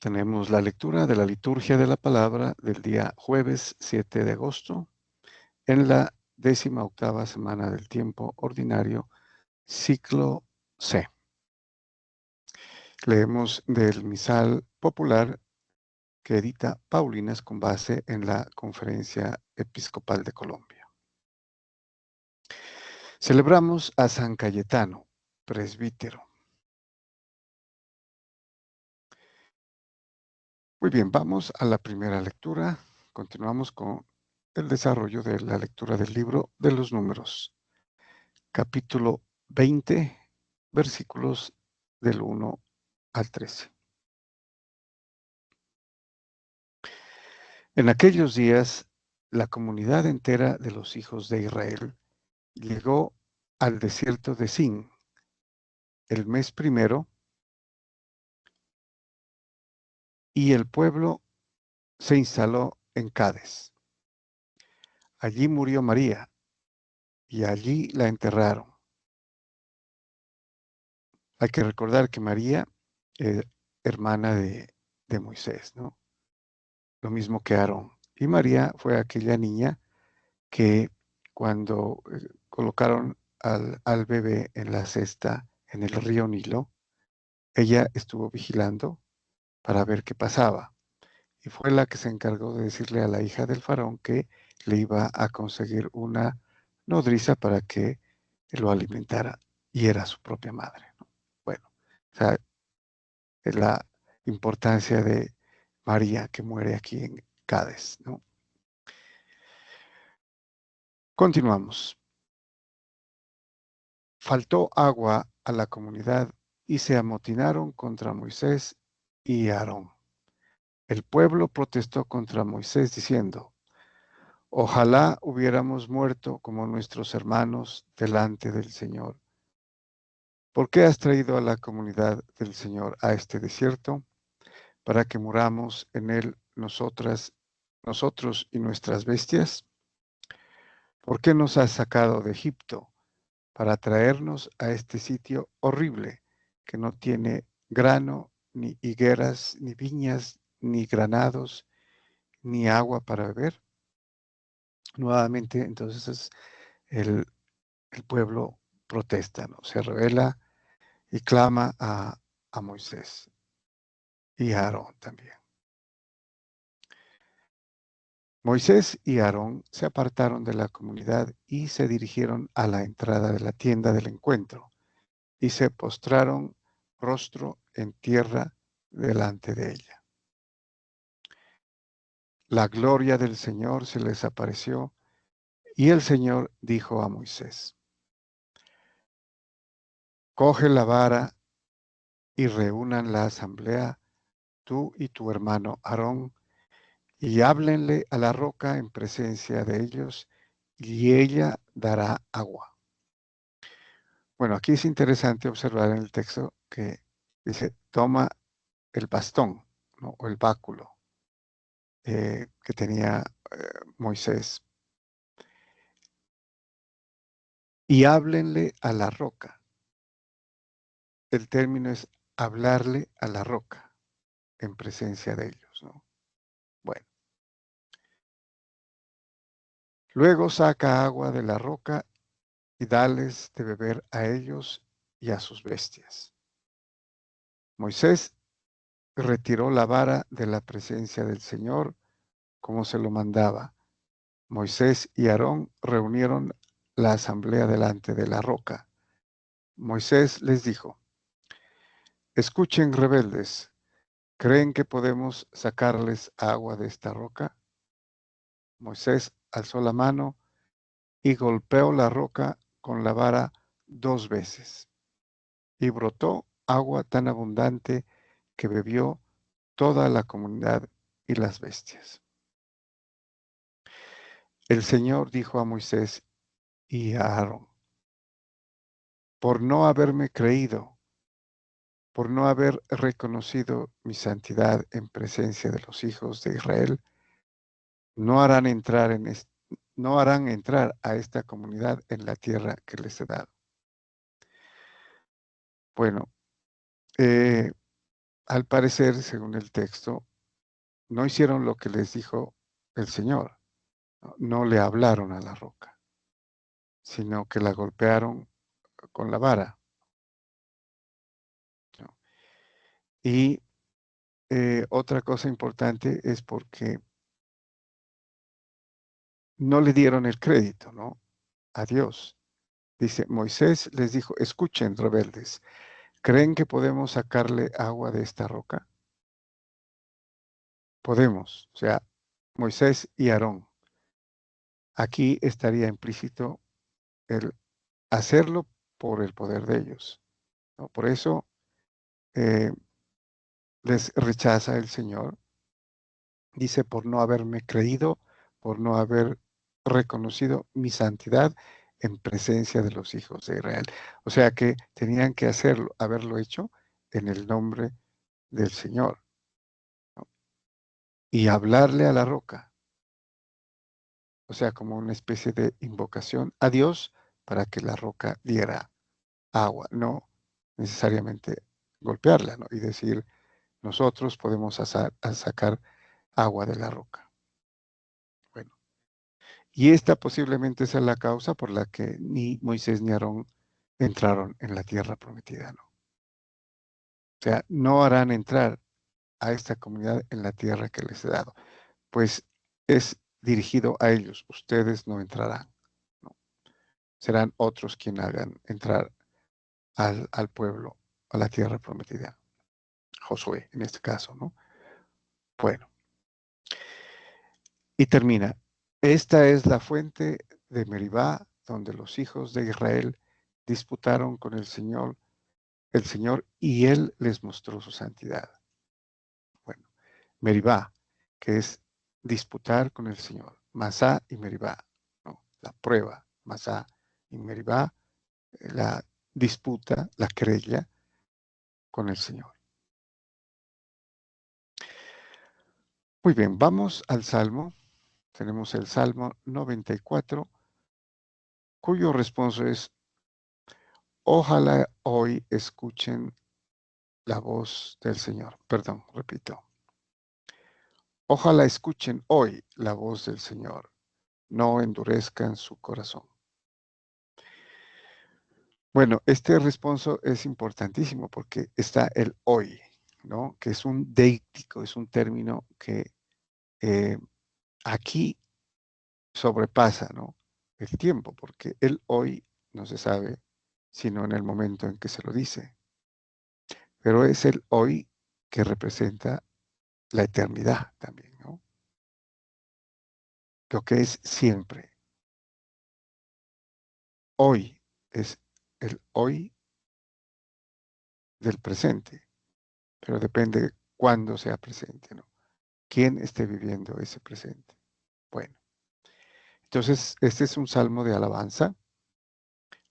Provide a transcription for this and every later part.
Tenemos la lectura de la liturgia de la palabra del día jueves 7 de agosto en la 18ª semana del tiempo ordinario, ciclo C. Leemos del misal popular que edita Paulinas con base en la Conferencia Episcopal de Colombia. Celebramos a San Cayetano, presbítero. Muy bien, vamos a la primera lectura. Continuamos con el desarrollo de la lectura del libro de los Números, capítulo 20, versículos del 1 al 13. En aquellos días, la comunidad entera de los hijos de Israel llegó al desierto de Sin, el mes primero, y el pueblo se instaló en Cades. Allí murió María, y allí la enterraron. Hay que recordar que María es hermana de Moisés, ¿no? Lo mismo que Aarón. Y María fue aquella niña que cuando colocaron al bebé en la cesta en el río Nilo, ella estuvo vigilando para ver qué pasaba. Y fue la que se encargó de decirle a la hija del faraón que le iba a conseguir una nodriza para que lo alimentara. Y era su propia madre, ¿no? Bueno, o sea, es la importancia de María que muere aquí en Cádiz, ¿no? Continuamos. Faltó agua a la comunidad y se amotinaron contra Moisés y Aarón. El pueblo protestó contra Moisés diciendo: ojalá hubiéramos muerto como nuestros hermanos delante del Señor. ¿Por qué has traído a la comunidad del Señor a este desierto? Para que muramos en él nosotros y nuestras bestias. ¿Por qué nos has sacado de Egipto para traernos a este sitio horrible que no tiene grano, ni higueras, ni viñas, ni granados, ni agua para beber? Nuevamente, entonces, el, el pueblo protesta, ¿no? Se revela y clama a Moisés y a Aarón también. Moisés y Aarón se apartaron de la comunidad y se dirigieron a la entrada de la tienda del encuentro y se postraron rostro en tierra delante de ella. La gloria del Señor se les apareció y el Señor dijo a Moisés: coge la vara y reúnan la asamblea, tú y tu hermano Aarón, y háblenle a la roca en presencia de ellos, y ella dará agua. Bueno, aquí es interesante observar en el texto que dice: toma el bastón, ¿no? O el báculo que tenía Moisés, y háblenle a la roca. El término es hablarle a la roca en presencia de ellos, ¿no? Bueno. Luego saca agua de la roca y dales de beber a ellos y a sus bestias. Moisés retiró la vara de la presencia del Señor como se lo mandaba. Moisés y Aarón reunieron la asamblea delante de la roca. Moisés les dijo: escuchen, rebeldes, ¿creen que podemos sacarles agua de esta roca? Moisés alzó la mano y golpeó la roca con la vara 2 veces, y brotó agua tan abundante que bebió toda la comunidad y las bestias. El Señor dijo a Moisés y a Aarón: por no haberme creído, por no haber reconocido mi santidad en presencia de los hijos de Israel, no harán entrar a esta comunidad en la tierra que les he dado. Bueno, al parecer, según el texto, no hicieron lo que les dijo el Señor. No le hablaron a la roca, sino que la golpearon con la vara, ¿no? Y otra cosa importante es porque no le dieron el crédito, ¿no? A Dios. Dice, Moisés les dijo, escuchen, rebeldes, ¿creen que podemos sacarle agua de esta roca? Podemos, o sea, Moisés y Aarón. Aquí estaría implícito el hacerlo por el poder de ellos, ¿no? Por eso eh, les rechaza el Señor. Dice, por no haberme creído, por no haber reconocido mi santidad en presencia de los hijos de Israel. O sea que tenían que hacerlo, haberlo hecho en el nombre del Señor, ¿no? Y hablarle a la roca, o sea, como una especie de invocación a Dios para que la roca diera agua, no necesariamente golpearla, ¿no? Y decir, nosotros podemos sacar agua de la roca. Bueno, y esta posiblemente sea la causa por la que ni Moisés ni Aarón entraron en la tierra prometida, ¿no? O sea, no harán entrar a esta comunidad en la tierra que les he dado, pues es dirigido a ellos, ustedes no entrarán, ¿no? Serán otros quienes hagan entrar al pueblo a la tierra prometida. Josué, en este caso, ¿no? Bueno, y termina. Esta es la fuente de Meribá, donde los hijos de Israel disputaron con el Señor, y Él les mostró su santidad. Bueno, Meribá, que es disputar con el Señor. Masá y Meribá, ¿no? La prueba, Masá y Meribá, la disputa, la querella con el Señor. Muy bien, vamos al Salmo. Tenemos el Salmo 94, cuyo responso es, ojalá hoy escuchen la voz del Señor. Perdón, repito. Ojalá escuchen hoy la voz del Señor, no endurezcan su corazón. Bueno, este responso es importantísimo porque está el hoy, ¿no? Que es un deíctico, es un término que eh, aquí sobrepasa, ¿no? El tiempo, porque el hoy no se sabe sino en el momento en que se lo dice. Pero es el hoy que representa la eternidad también, ¿no? Lo que es siempre. Hoy es el hoy del presente, pero depende cuándo sea presente, ¿no? Quién esté viviendo ese presente. Bueno, entonces este es un salmo de alabanza,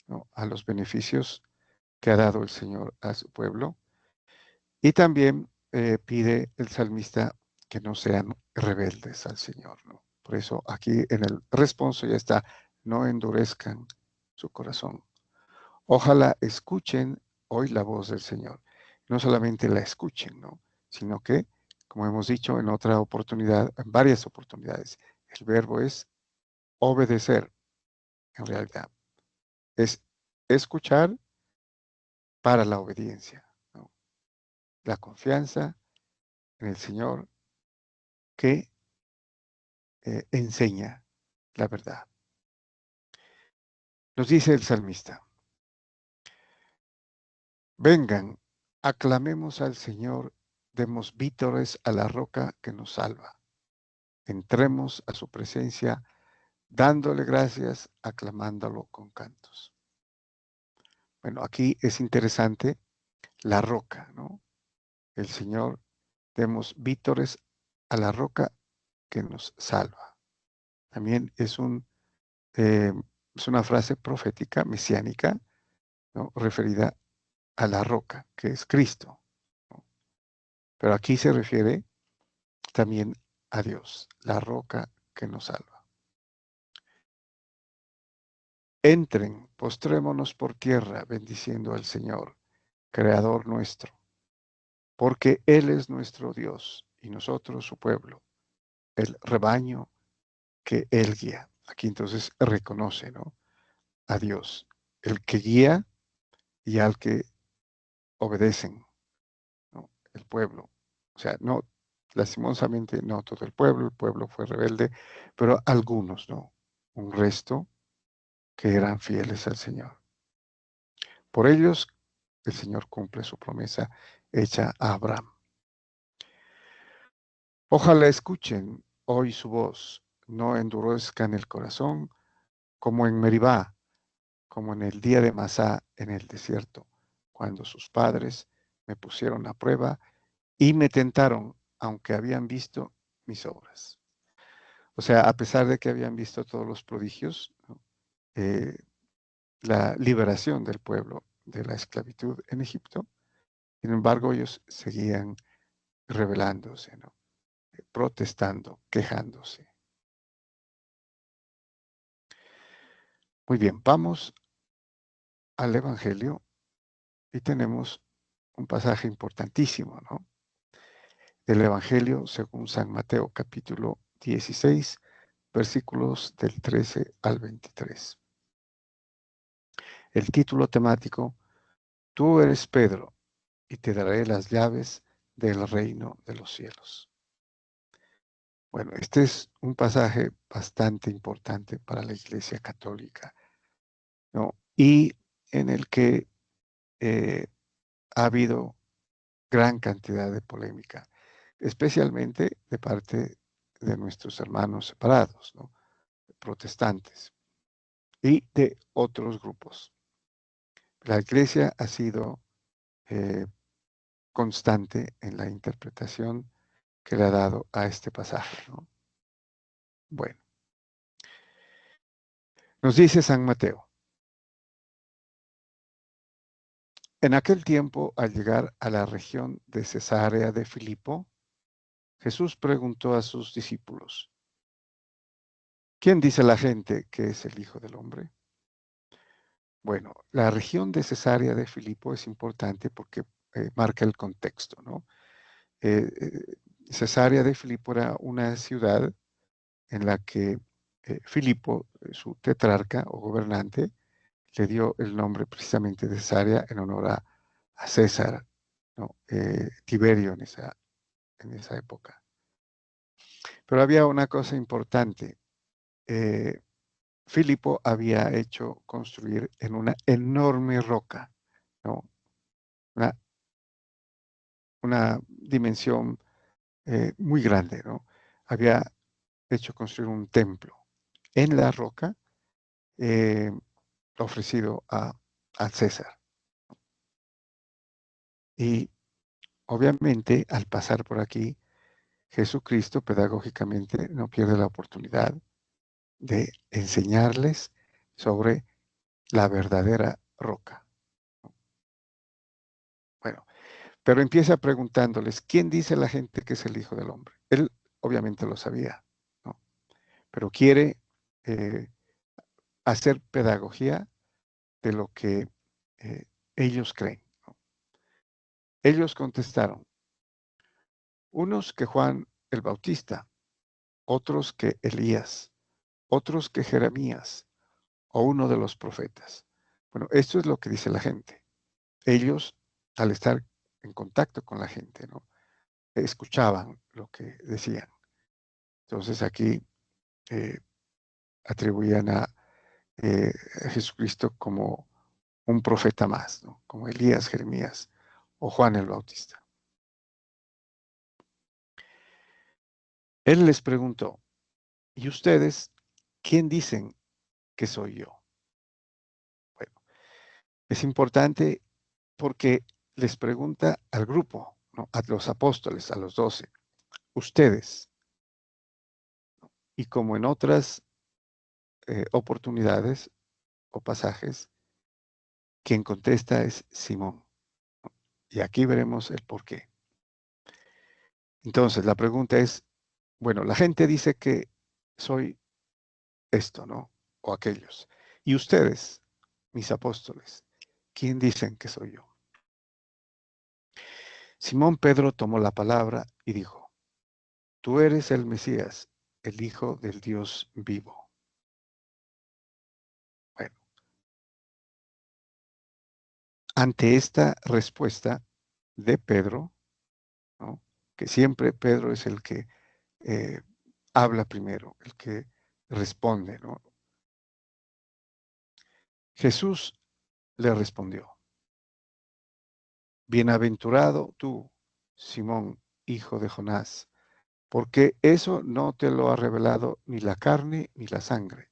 ¿no? A los beneficios que ha dado el Señor a su pueblo. Y también pide el salmista que no sean rebeldes al Señor, ¿no? Por eso aquí en el responso ya está, no endurezcan su corazón. Ojalá escuchen hoy la voz del Señor. No solamente la escuchen, ¿no? Sino que, como hemos dicho en otra oportunidad, en varias oportunidades, el verbo es obedecer, en realidad. Es escuchar para la obediencia, ¿no? La confianza en el Señor que enseña la verdad. Nos dice el salmista, vengan, aclamemos al Señor, demos vítores a la roca que nos salva. Entremos a su presencia dándole gracias, aclamándolo con cantos. Bueno, aquí es interesante la roca, ¿no? El Señor, demos vítores a la roca que nos salva. También es una frase profética, mesiánica, ¿no? Referida a la roca, que es Cristo, ¿no? Pero aquí se refiere también a Dios, la roca que nos salva. Entren, postrémonos por tierra, bendiciendo al Señor, Creador nuestro, porque Él es nuestro Dios y nosotros su pueblo, el rebaño que Él guía. Aquí entonces reconoce, ¿no?, a Dios, el que guía y al que obedecen, ¿no?, el pueblo. O sea, no, lastimosamente no todo el pueblo fue rebelde, pero algunos, ¿no? Un resto que eran fieles al Señor. Por ellos, el Señor cumple su promesa hecha a Abraham. Ojalá escuchen hoy su voz, no endurezcan el corazón como en Meribá, como en el día de Masá en el desierto, cuando sus padres me pusieron a prueba y me tentaron, aunque habían visto mis obras. O sea, a pesar de que habían visto todos los prodigios, ¿no?, la liberación del pueblo de la esclavitud en Egipto, sin embargo, ellos seguían rebelándose, ¿no?, protestando, quejándose. Muy bien, vamos al Evangelio y tenemos un pasaje importantísimo, ¿no?, del Evangelio según San Mateo, capítulo 16, versículos del 13 al 23. El título temático: Tú eres Pedro, y te daré las llaves del reino de los cielos. Bueno, este es un pasaje bastante importante para la Iglesia Católica, ¿no? Y en el que ha habido gran cantidad de polémica, especialmente de parte de nuestros hermanos separados, ¿no?, protestantes y de otros grupos. La Iglesia ha sido eh, constante en la interpretación que le ha dado a este pasaje, ¿no? Bueno, nos dice San Mateo: en aquel tiempo, al llegar a la región de Cesarea de Filipo, Jesús preguntó a sus discípulos: ¿quién dice la gente que es el Hijo del Hombre? Bueno, la región de Cesarea de Filipo es importante porque marca el contexto, ¿no? Cesarea de Filipo era una ciudad en la que Filipo, su tetrarca o gobernante, le dio el nombre precisamente de Cesarea en honor a César, ¿no?, Tiberio en esa época. Pero había una cosa importante. eh, Filipo había hecho construir en una enorme roca, ¿no?, una, una dimensión muy grande, ¿no? Había hecho construir un templo en la roca, eh, ofrecido a César. Y obviamente, al pasar por aquí, Jesucristo pedagógicamente no pierde la oportunidad de enseñarles sobre la verdadera roca. Bueno, pero empieza preguntándoles: ¿quién dice la gente que es el Hijo del Hombre? Él obviamente lo sabía, ¿no?, pero quiere eh, hacer pedagogía de lo que eh, ellos creen, ¿no? Ellos contestaron: unos que Juan el Bautista, otros que Elías, otros que Jeremías o uno de los profetas. Bueno, esto es lo que dice la gente. Ellos, al estar en contacto con la gente, ¿no?, escuchaban lo que decían. Entonces aquí eh, atribuían a Jesucristo como un profeta más, ¿no?, como Elías, Jeremías o Juan el Bautista. Él les preguntó: ¿y ustedes quién dicen que soy yo? Bueno, es importante porque les pregunta al grupo, ¿no?, a los apóstoles, a los 12, ustedes. Y como en otras oportunidades o pasajes, quien contesta es Simón. Y aquí veremos el por qué. Entonces, la pregunta es, bueno, la gente dice que soy esto, ¿no?, o aquellos. ¿Y ustedes, mis apóstoles, quién dicen que soy yo? Simón Pedro tomó la palabra y dijo, tú eres el Mesías, el Hijo del Dios vivo. Bueno, ante esta respuesta de Pedro, ¿no? Que siempre Pedro es el que eh, habla primero, el que responde, ¿no? Jesús le respondió, bienaventurado tú, Simón, hijo de Jonás, porque eso no te lo ha revelado ni la carne ni la sangre,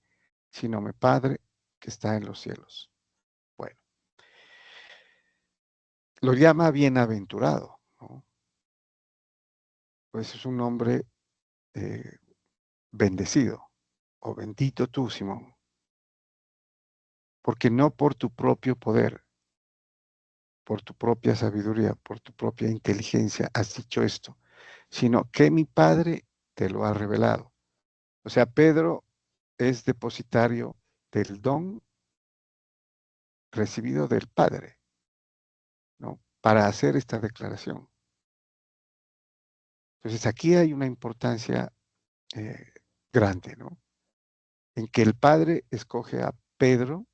sino mi Padre que está en los cielos. Bueno, lo llama bienaventurado, ¿no? Pues es un nombre eh, bendecido o bendito tú, Simón, porque no por tu propio poder, por tu propia sabiduría, por tu propia inteligencia has dicho esto, sino que mi Padre te lo ha revelado. O sea, Pedro es depositario del don recibido del Padre, ¿no? Para hacer esta declaración. Entonces, aquí hay una importancia eh, grande, ¿no? En que el Padre escoge a Pedro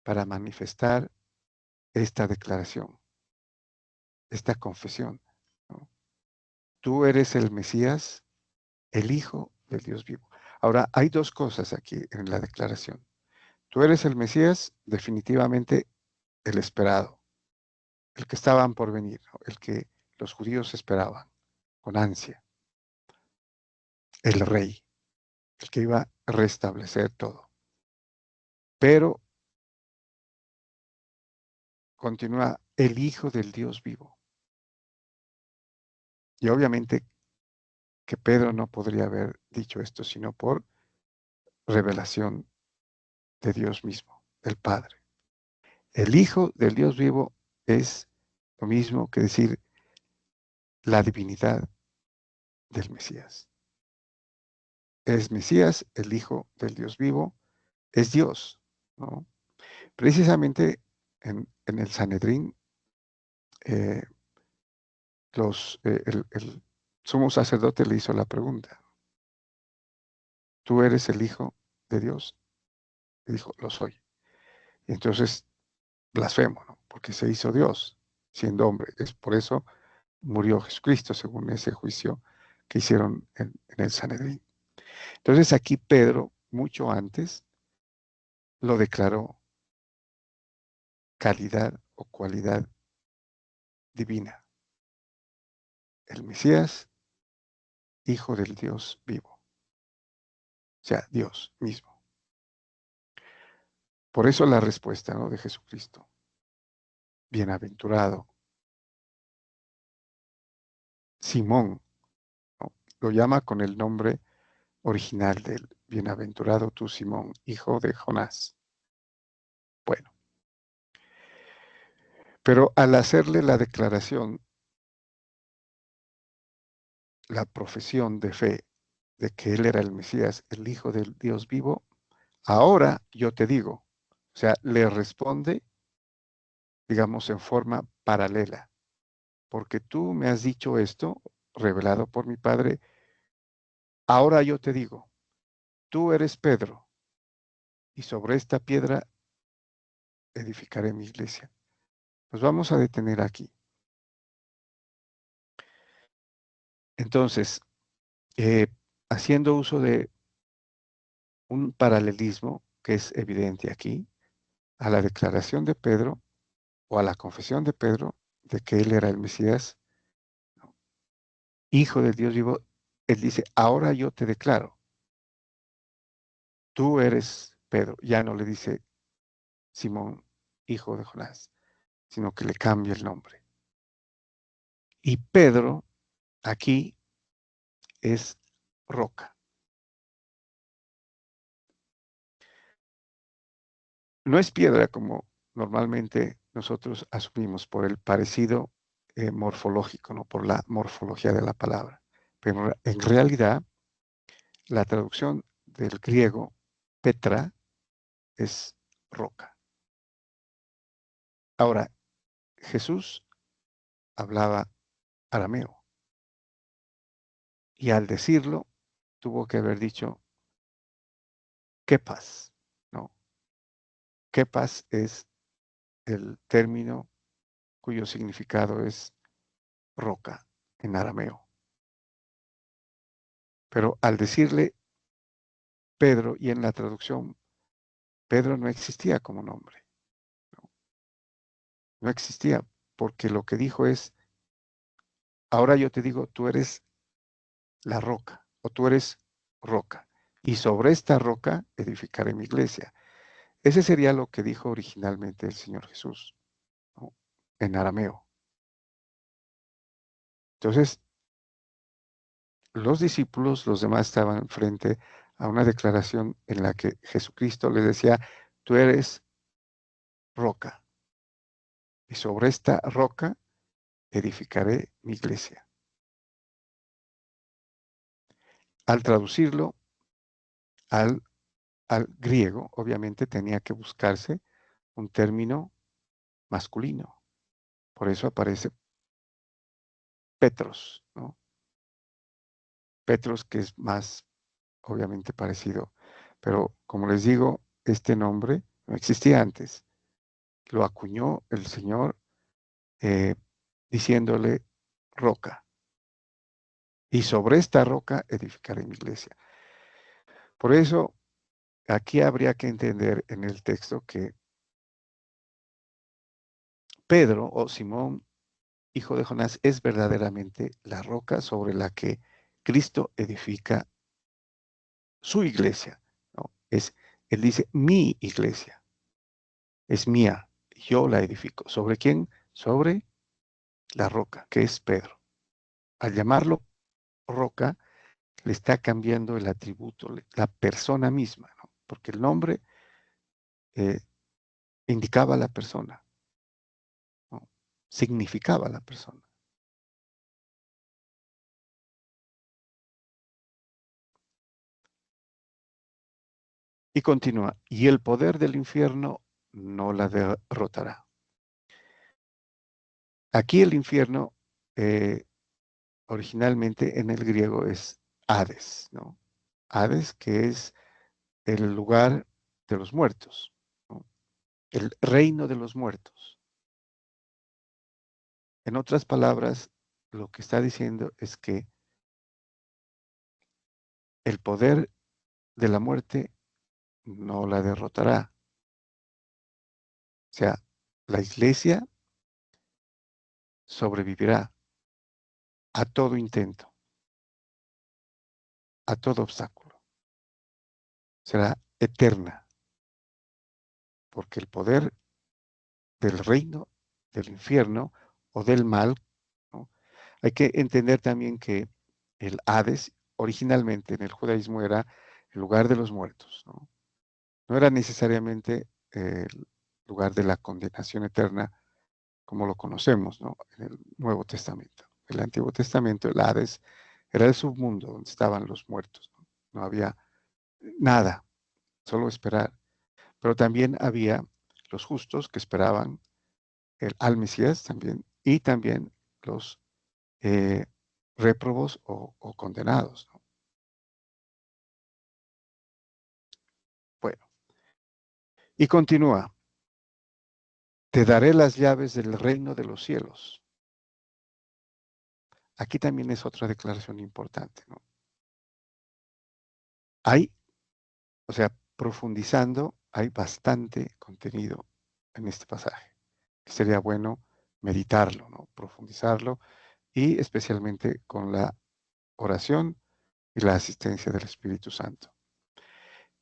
para manifestar esta declaración, esta confesión, ¿no? Tú eres el Mesías, el Hijo del Dios vivo. Ahora, hay dos cosas aquí en la declaración. Tú eres el Mesías, definitivamente el esperado, el que estaban por venir, ¿no? El que los judíos esperaban con ansia, el rey, el que iba a restablecer todo. Pero continúa el Hijo del Dios vivo. Y obviamente que Pedro no podría haber dicho esto sino por revelación de Dios mismo, del Padre. El Hijo del Dios vivo es lo mismo que decir la divinidad del Mesías. Es Mesías, el Hijo del Dios vivo, es Dios, ¿no? Precisamente en el Sanedrín, eh, el sumo sacerdote le hizo la pregunta, ¿tú eres el Hijo de Dios? Y dijo, lo soy. Y entonces blasfemo, ¿no? Porque se hizo Dios siendo hombre. Es por eso murió Jesucristo, según ese juicio que hicieron en el Sanedrín. Entonces aquí Pedro, mucho antes, lo declaró calidad o cualidad divina. El Mesías, Hijo del Dios vivo. O sea, Dios mismo. Por eso la respuesta, ¿no?, de Jesucristo. Bienaventurado. Simón, ¿no? Lo llama con el nombre original del bienaventurado tú, Simón, hijo de Jonás. Bueno, pero al hacerle la declaración, la profesión de fe de que él era el Mesías, el Hijo del Dios vivo, ahora yo te digo, o sea, le responde, digamos, en forma paralela, porque tú me has dicho esto, revelado por mi Padre, ahora yo te digo, tú eres Pedro, y sobre esta piedra edificaré mi iglesia. Nos vamos a detener aquí. Entonces, eh, haciendo uso de un paralelismo que es evidente aquí, a la declaración de Pedro o a la confesión de Pedro de que él era el Mesías, ¿no?, Hijo del Dios vivo, él dice, ahora yo te declaro, tú eres Pedro. Ya no le dice Simón, hijo de Jonás, sino que le cambia el nombre. Y Pedro aquí es roca. No es piedra como normalmente nosotros asumimos por el parecido morfológico, ¿no?, por la morfología de la palabra. Pero en realidad, la traducción del griego Petra es roca. Ahora, Jesús hablaba arameo. Y al decirlo, tuvo que haber dicho Kepas, ¿no? Kepas es el término cuyo significado es roca en arameo. Pero al decirle Pedro, y en la traducción, Pedro no existía como nombre, no, no existía, porque lo que dijo es, ahora yo te digo, tú eres la roca, o tú eres roca, y sobre esta roca edificaré mi iglesia. Ese sería lo que dijo originalmente el Señor Jesús, ¿no? En arameo. Entonces, los discípulos, los demás estaban frente a una declaración en la que Jesucristo les decía, tú eres roca, y sobre esta roca edificaré mi iglesia. Al traducirlo al griego, obviamente tenía que buscarse un término masculino. Por eso aparece Petros, ¿no? Petros, que es más, obviamente, parecido. Pero, como les digo, este nombre no existía antes. Lo acuñó el Señor eh, diciéndole roca. Y sobre esta roca edificaré mi iglesia. Por eso, aquí habría que entender en el texto que Pedro o Simón, hijo de Jonás, es verdaderamente la roca sobre la que Cristo edifica su iglesia, ¿no? Él dice, mi iglesia es mía, yo la edifico. ¿Sobre quién? Sobre la roca, que es Pedro. Al llamarlo roca, le está cambiando el atributo, la persona misma, ¿no? Porque el nombre eh, indicaba a la persona, ¿no? Significaba a la persona. Y continúa, y el poder del infierno no la derrotará. Aquí el infierno eh, originalmente en el griego es Hades, ¿no? Hades, que es el lugar de los muertos, ¿no? El reino de los muertos. En otras palabras, lo que está diciendo es que el poder de la muerte no la derrotará. O sea, la iglesia sobrevivirá a todo intento, a todo obstáculo. Será eterna, porque el poder del reino, del infierno o del mal, ¿no? Hay que entender también que el Hades originalmente en el judaísmo era el lugar de los muertos, ¿no? No era necesariamente el lugar de la condenación eterna como lo conocemos, ¿no? En el Nuevo Testamento. En el Antiguo Testamento el Hades era el submundo donde estaban los muertos, ¿no? No había nada, solo esperar. Pero también había los justos que esperaban al Mesías también, y también los eh, réprobos o condenados, ¿no? Bueno, y continúa, te daré las llaves del reino de los cielos. Aquí también es otra declaración importante, ¿no? Hay, o sea, profundizando, hay bastante contenido en este pasaje. Sería bueno meditarlo, ¿no? Profundizarlo y especialmente con la oración y la asistencia del Espíritu Santo.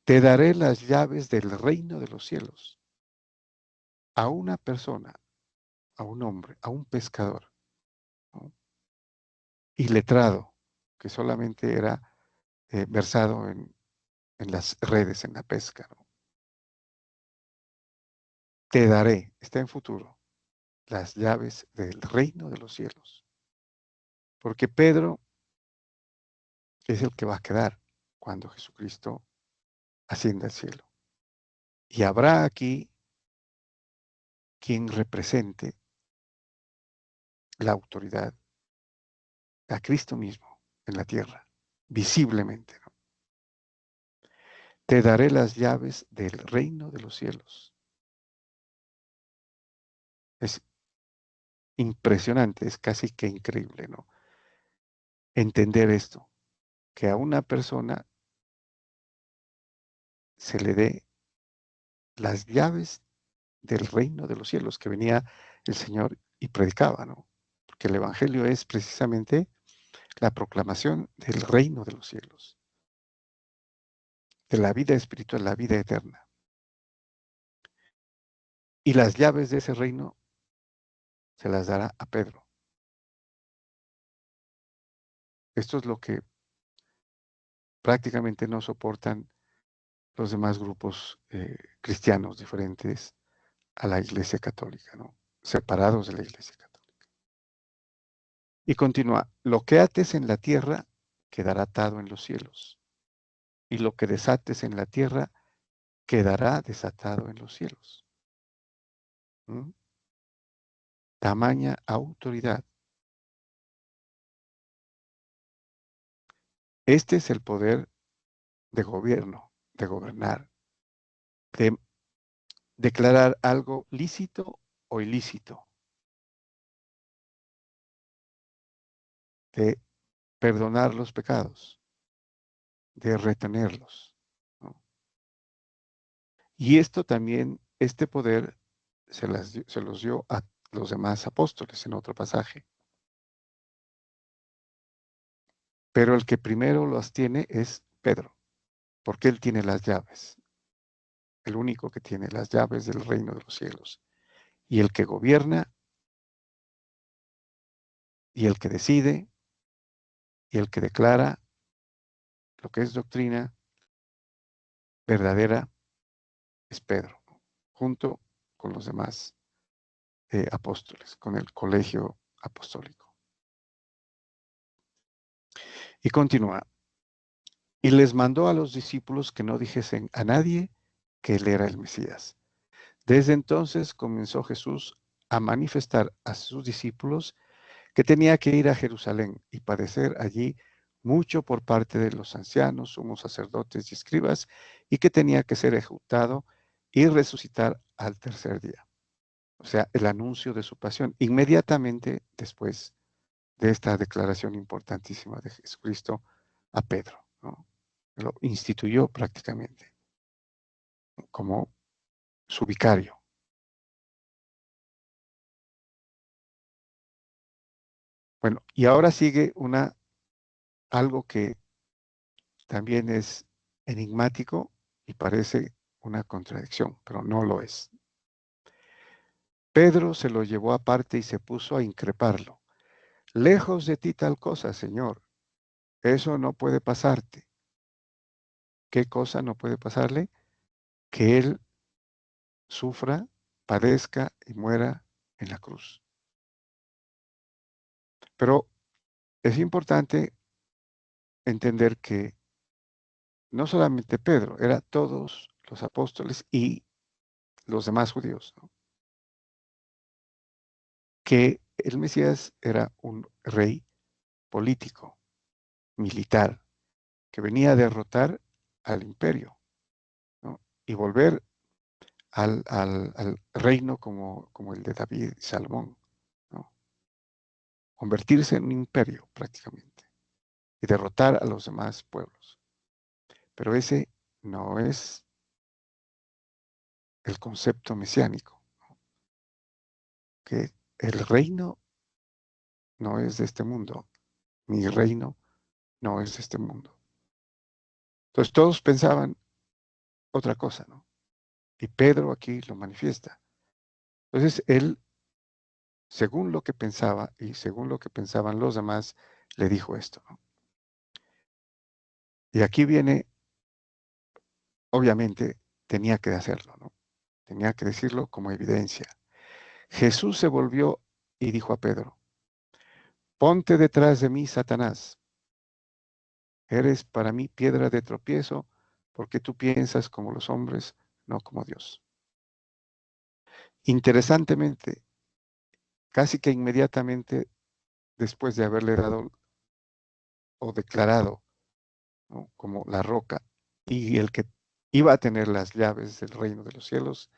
Te daré las llaves del reino de los cielos a una persona, a un hombre, a un pescador, ¿no? Iletrado, que solamente era versado en las redes, en la pesca, ¿no? Te daré, está en futuro, las llaves del reino de los cielos. Porque Pedro es el que va a quedar cuando Jesucristo ascienda al cielo. Y habrá aquí quien represente la autoridad a Cristo mismo en la tierra, visiblemente, ¿no? Te daré las llaves del reino de los cielos. Es impresionante, es casi que increíble, ¿no? Entender esto, que a una persona se le dé las llaves del reino de los cielos, que venía el Señor y predicaba, ¿no? Porque el Evangelio es precisamente la proclamación del reino de los cielos, de la vida espiritual, la vida eterna. Y las llaves de ese reino se las dará a Pedro. Esto es lo que prácticamente no soportan los demás grupos cristianos diferentes a la Iglesia Católica, ¿no? Separados de la Iglesia Católica. Y continúa, lo que ates en la tierra quedará atado en los cielos, y lo que desates en la tierra quedará desatado en los cielos. ¿Mm? Tamaña autoridad. Este es el poder de gobierno, de gobernar, de declarar algo lícito o ilícito, de perdonar los pecados, de retenerlos, ¿no? Y esto también, este poder se los dio a los demás apóstoles en otro pasaje. Pero el que primero los tiene es Pedro, porque él tiene las llaves, el único que tiene las llaves del reino de los cielos. Y el que gobierna, y el que decide, y el que declara lo que es doctrina verdadera es Pedro, junto con los demás apóstoles, con el colegio apostólico. Y continúa. Y les mandó a los discípulos que no dijesen a nadie que él era el Mesías. Desde entonces comenzó Jesús a manifestar a sus discípulos que tenía que ir a Jerusalén y padecer allí mucho por parte de los ancianos, sumos sacerdotes y escribas, y que tenía que ser ejecutado y resucitar al tercer día. O sea, el anuncio de su pasión, inmediatamente después de esta declaración importantísima de Jesucristo a Pedro, ¿no? Lo instituyó prácticamente como su vicario. Bueno, y ahora sigue algo que también es enigmático y parece una contradicción, pero no lo es. Pedro se lo llevó aparte y se puso a increparlo. Lejos de ti tal cosa, Señor. Eso no puede pasarte. ¿Qué cosa no puede pasarle? Que él sufra, padezca y muera en la cruz. Pero es importante entender que no solamente Pedro, era todos los apóstoles y los demás judíos, ¿no? Que el Mesías era un rey político, militar, que venía a derrotar al imperio, ¿no? Y volver al reino como el de David y Salomón, ¿no? Convertirse en un imperio prácticamente y derrotar a los demás pueblos. Pero ese no es el concepto mesiánico, ¿no? Que el reino no es de este mundo, mi reino no es de este mundo. Entonces todos pensaban otra cosa, ¿no? Y Pedro aquí lo manifiesta. Entonces él, según lo que pensaba y según lo que pensaban los demás, le dijo esto, ¿no? Y aquí viene, obviamente, tenía que hacerlo, ¿no? Tenía que decirlo como evidencia. Jesús se volvió y dijo a Pedro, ponte detrás de mí, Satanás. Eres para mí piedra de tropiezo porque tú piensas como los hombres, no como Dios. Interesantemente, casi que inmediatamente después de haberle dado o declarado, ¿no?, como la roca, y el que iba a tener las llaves del reino de los cielos,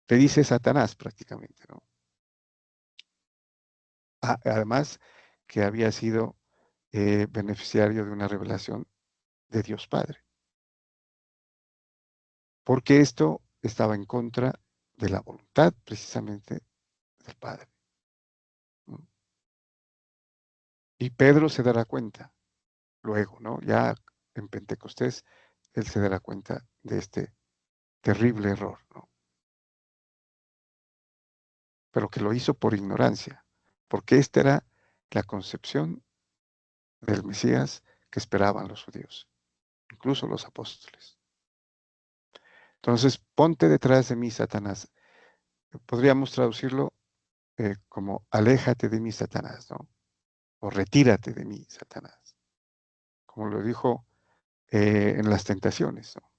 le dice Satanás prácticamente, ¿no? Además que había sido beneficiario de una revelación de Dios Padre, porque esto estaba en contra de la voluntad precisamente del Padre, ¿no? Y Pedro se dará cuenta luego, ¿no? Ya en Pentecostés, él se dará cuenta de este terrible error, ¿no? Pero que lo hizo por ignorancia, porque esta era la concepción del Mesías que esperaban los judíos, incluso los apóstoles. Entonces, ponte detrás de mí, Satanás. Podríamos traducirlo como aléjate de mí, Satanás, ¿no? O retírate de mí, Satanás, como lo dijo en las tentaciones, ¿no?,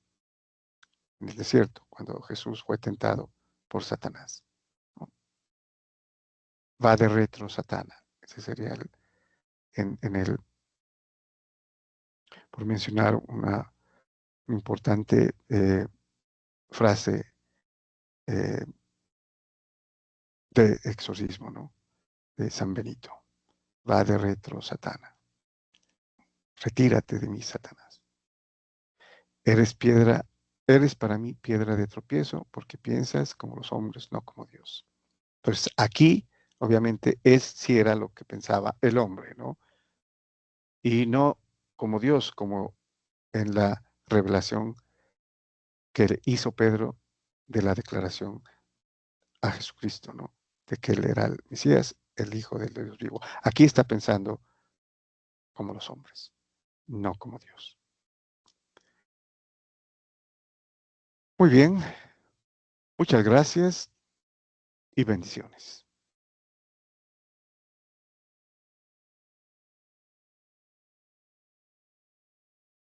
en el desierto, cuando Jesús fue tentado por Satanás, ¿no? Va de retro, Satana. Ese sería en el, por mencionar una importante frase eh, de exorcismo, ¿no?, de San Benito. Va de retro, Satana. Retírate de mí, Satanás. Eres piedra, eres para mí piedra de tropiezo porque piensas como los hombres, no como Dios. Pues aquí, obviamente, sí era lo que pensaba el hombre, ¿no? Y no como Dios, como en la revelación que le hizo Pedro de la declaración a Jesucristo, ¿no?, de que él era el Mesías, el Hijo del Dios vivo. Aquí está pensando como los hombres, no como Dios. Muy bien, muchas gracias y bendiciones.